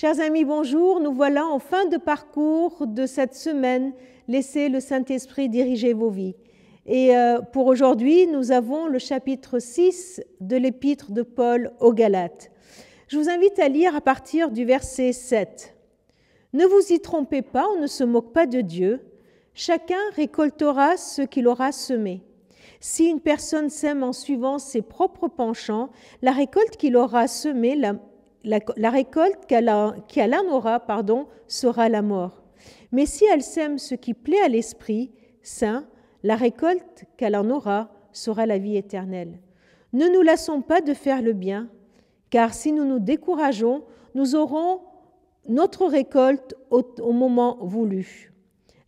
Chers amis, bonjour. Nous voilà en fin de parcours de cette semaine. Laissez le Saint-Esprit diriger vos vies. Et pour aujourd'hui, nous avons le chapitre 6 de l'épître de Paul aux Galates. Je vous invite à lire à partir du verset 7. « Ne vous y trompez pas, on ne se moque pas de Dieu. Chacun récoltera ce qu'il aura semé. Si une personne sème en suivant ses propres penchants, la récolte qu'il aura semée, la récolte qu'elle en aura, sera la mort. Mais si elle sème ce qui plaît à l'Esprit Saint, la récolte qu'elle en aura sera la vie éternelle. Ne nous lassons pas de faire le bien, car si nous nous décourageons, nous aurons notre récolte au moment voulu.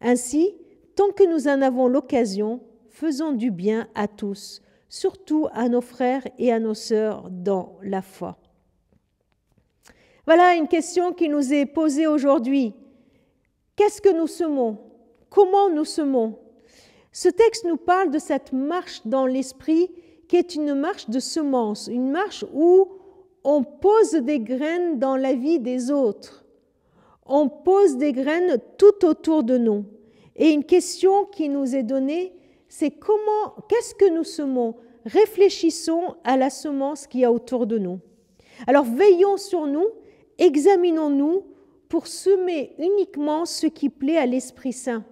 Ainsi, tant que nous en avons l'occasion, faisons du bien à tous, surtout à nos frères et à nos sœurs dans la foi. » Voilà une question qui nous est posée aujourd'hui. Qu'est-ce que nous semons? Comment nous semons? Ce texte nous parle de cette marche dans l'esprit qui est une marche de semence, une marche où on pose des graines dans la vie des autres. On pose des graines tout autour de nous. Et une question qui nous est donnée, c'est qu'est-ce que nous semons? Réfléchissons à la semence qu'il y a autour de nous. Alors veillons sur nous, examinons-nous pour semer uniquement ce qui plaît à l'Esprit Saint,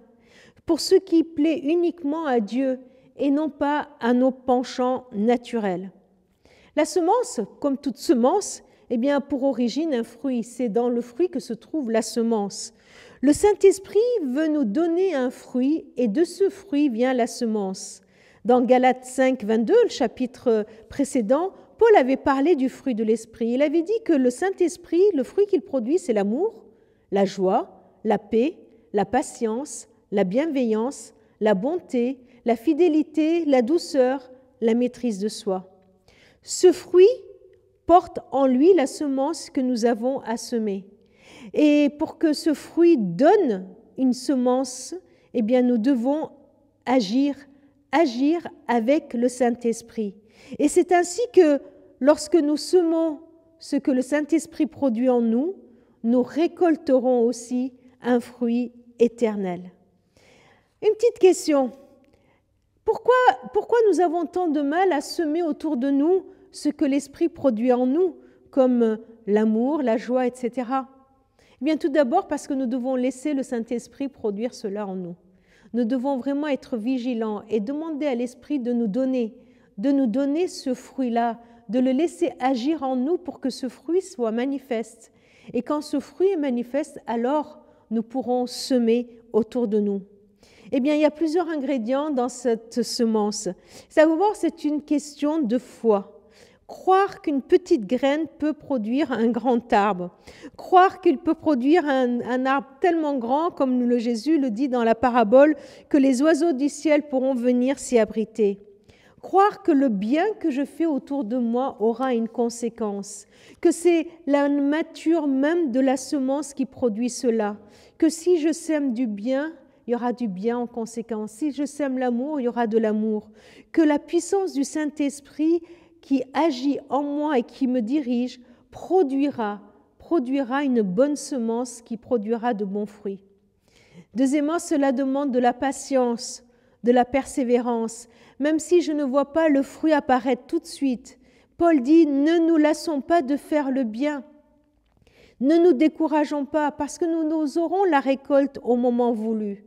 pour ce qui plaît uniquement à Dieu et non pas à nos penchants naturels. La semence, comme toute semence, a pour origine un fruit. C'est dans le fruit que se trouve la semence. Le Saint-Esprit veut nous donner un fruit et de ce fruit vient la semence. Dans Galates 5, 22, le chapitre précédent, Paul avait parlé du fruit de l'Esprit. Il avait dit que le Saint-Esprit, le fruit qu'il produit, c'est l'amour, la joie, la paix, la patience, la bienveillance, la bonté, la fidélité, la douceur, la maîtrise de soi. Ce fruit porte en lui la semence que nous avons à semer. Et pour que ce fruit donne une semence, nous devons agir avec le Saint-Esprit. Et c'est ainsi que lorsque nous semons ce que le Saint-Esprit produit en nous, nous récolterons aussi un fruit éternel. Une petite question. Pourquoi nous avons tant de mal à semer autour de nous ce que l'Esprit produit en nous, comme l'amour, la joie, etc. Tout d'abord parce que nous devons laisser le Saint-Esprit produire cela en nous. Nous devons vraiment être vigilants et demander à l'Esprit de nous donner ce fruit-là, de le laisser agir en nous pour que ce fruit soit manifeste. Et quand ce fruit est manifeste, alors nous pourrons semer autour de nous. Il y a plusieurs ingrédients dans cette semence. D'abord, c'est une question de foi. Croire qu'une petite graine peut produire un grand arbre. Croire qu'il peut produire un arbre tellement grand, comme le Jésus le dit dans la parabole, que les oiseaux du ciel pourront venir s'y abriter. Croire que le bien que je fais autour de moi aura une conséquence, que c'est la nature même de la semence qui produit cela, que si je sème du bien, il y aura du bien en conséquence. Si je sème l'amour, il y aura de l'amour. Que la puissance du Saint-Esprit qui agit en moi et qui me dirige produira une bonne semence qui produira de bons fruits. Deuxièmement, cela demande de la patience, de la persévérance. Même si je ne vois pas le fruit apparaître tout de suite, Paul dit « Ne nous lassons pas de faire le bien. Ne nous décourageons pas parce que nous aurons la récolte au moment voulu. »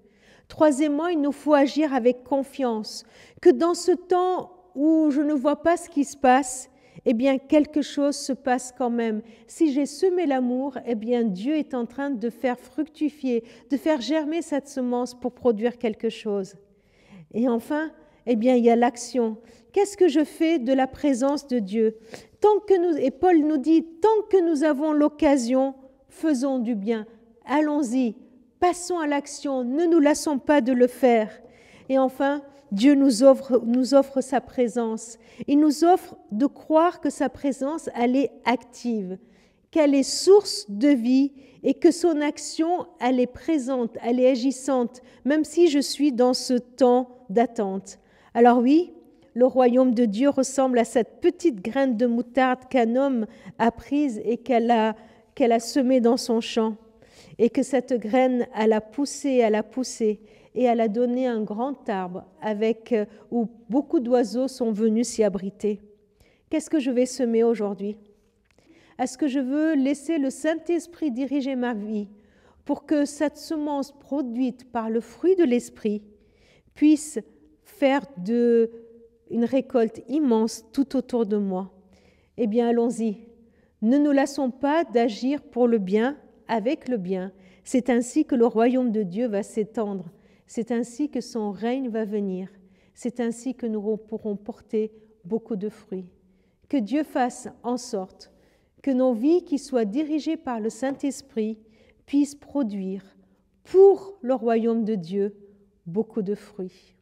Troisièmement, il nous faut agir avec confiance, que dans ce temps où je ne vois pas ce qui se passe, quelque chose se passe quand même. Si j'ai semé l'amour, Dieu est en train de faire fructifier, de faire germer cette semence pour produire quelque chose. Et enfin, il y a l'action. Qu'est-ce que je fais de la présence de Dieu? Et Paul nous dit, tant que nous avons l'occasion, faisons du bien. Allons-y, passons à l'action, ne nous lassons pas de le faire. Et enfin, Dieu nous offre sa présence. Il nous offre de croire que sa présence, elle est active, qu'elle est source de vie et que son action, elle est présente, elle est agissante, même si je suis dans ce temps d'attente. Alors oui, le royaume de Dieu ressemble à cette petite graine de moutarde qu'un homme a prise et qu'elle a qu'elle a semé dans son champ et que cette graine, elle a poussé, et elle a donné un grand arbre où beaucoup d'oiseaux sont venus s'y abriter. Qu'est-ce que je vais semer aujourd'hui? Est-ce que je veux laisser le Saint-Esprit diriger ma vie pour que cette semence produite par le fruit de l'Esprit puisse faire une récolte immense tout autour de moi? Eh bien, allons-y. Ne nous lassons pas d'agir pour le bien, avec le bien. C'est ainsi que le royaume de Dieu va s'étendre. C'est ainsi que son règne va venir. C'est ainsi que nous pourrons porter beaucoup de fruits. Que Dieu fasse en sorte que nos vies qui soient dirigées par le Saint-Esprit puissent produire pour le royaume de Dieu beaucoup de fruits.